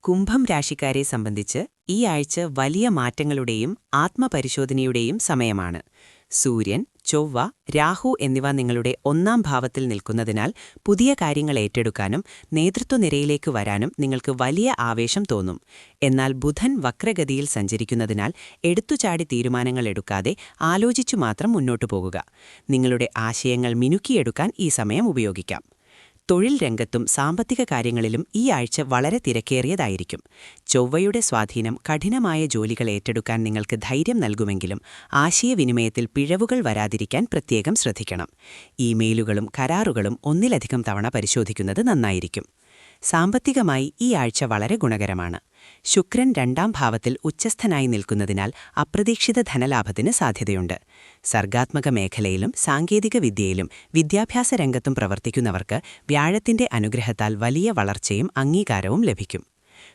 കുംഭം രാശിക്കാരെ സംബന്ധിച്ച് ഈ ആഴ്ച വലിയ മാറ്റങ്ങളുടെയും ആത്മപരിശോധനയുടെയും സമയമാണ്. സൂര്യൻ, ചൊവ്വ, രാഹു എന്നിവ നിങ്ങളുടെ ഒന്നാം ഭാവത്തിൽ നിൽക്കുന്നതിനാൽ പുതിയ കാര്യങ്ങൾ ഏറ്റെടുക്കാനും നേതൃത്വനിരയിലേക്ക് വരാനും നിങ്ങൾക്ക് വലിയ ആവേശം തോന്നും. എന്നാൽ ബുധൻ വക്രഗതിയിൽ സഞ്ചരിക്കുന്നതിനാൽ എടുത്തുചാടി തീരുമാനങ്ങൾ എടുക്കാതെ ആലോചിച്ചു മാത്രം മുന്നോട്ടു പോകുക. നിങ്ങളുടെ ആശയങ്ങൾ മിനുക്കിയെടുക്കാൻ ഈ സമയം ഉപയോഗിക്കാം. തൊഴിൽ രംഗത്തും സാമ്പത്തിക കാര്യങ്ങളിലും ഈ ആഴ്ച വളരെ തിരക്കേറിയതായിരിക്കും. ചൊവ്വയുടെ സ്വാധീനം കഠിനമായ ജോലികൾ ഏറ്റെടുക്കാൻ നിങ്ങൾക്ക് ധൈര്യം നൽകുമെങ്കിലും ആശയവിനിമയത്തിൽ പിഴവുകൾ വരാതിരിക്കാൻ പ്രത്യേകം ശ്രദ്ധിക്കണം. ഇമെയിലുകളും കരാറുകളും ഒന്നിലധികം തവണ പരിശോധിക്കുന്നത് നന്നായിരിക്കും. സാമ്പത്തികമായി ഈ ആഴ്ച വളരെ ഗുണകരമാണ്. ശുക്രൻ രണ്ടാം ഭാവത്തിൽ ഉച്ചസ്ഥനായി നിൽക്കുന്നതിനാൽ അപ്രതീക്ഷിത ധനലാഭത്തിന് സാധ്യതയുണ്ട്. സർഗാത്മക മേഖലയിലും സാങ്കേതിക വിദ്യയിലും വിദ്യാഭ്യാസ രംഗത്തും പ്രവർത്തിക്കുന്നവർക്ക് വ്യാഴത്തിന്റെ അനുഗ്രഹത്താൽ വലിയ വളർച്ചയും അംഗീകാരവും ലഭിക്കും.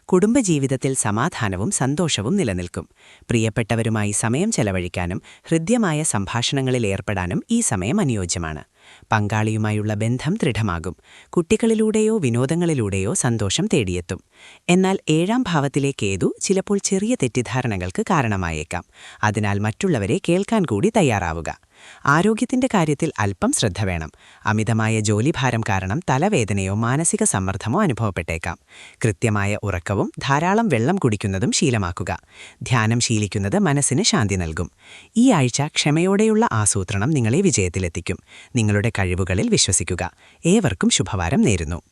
കുടുംബജീവിതത്തിൽ സമാധാനവും സന്തോഷവും നിലനിൽക്കും. പ്രിയപ്പെട്ടവരുമായി സമയം ചെലവഴിക്കാനും ഹൃദ്യമായ സംഭാഷണങ്ങളിൽ ഏർപ്പെടാനും ഈ സമയം അനുയോജ്യമാണ്. പങ്കാളിയുമായുള്ള ബന്ധം ദൃഢമാകും. കുട്ടികളിലൂടെയോ വിനോദങ്ങളിലൂടെയോ സന്തോഷം തേടിയെത്തും. എന്നാൽ ഏഴാം ഭാവത്തിലെ കേതു ചിലപ്പോൾ ചെറിയ തെറ്റിദ്ധാരണകൾക്ക് കാരണമായേക്കാം. അതിനാൽ മറ്റുള്ളവരെ കേൾക്കാൻ കൂടി തയ്യാറാവുക. ആരോഗ്യത്തിന്റെ കാര്യത്തിൽ അല്പം ശ്രദ്ധ വേണം. അമിതമായ ജോലിഭാരം കാരണം തലവേദനയോ മാനസിക സമ്മർദ്ദമോ അനുഭവപ്പെട്ടേക്കാം. കൃത്യമായ ഉറക്കവും ധാരാളം വെള്ളം കുടിക്കുന്നതും ശീലമാക്കുക. ധ്യാനം ശീലിക്കുന്നത് മനസ്സിന് ശാന്തി നൽകും. ഈ ആഴ്ച ക്ഷമയോടെയുള്ള ആസൂത്രണം നിങ്ങളെ വിജയത്തിലെത്തിക്കും. നിങ്ങളുടെ കഴിവുകളിൽ വിശ്വസിക്കുക. ഏവർക്കും ശുഭവാരം നേരുന്നു.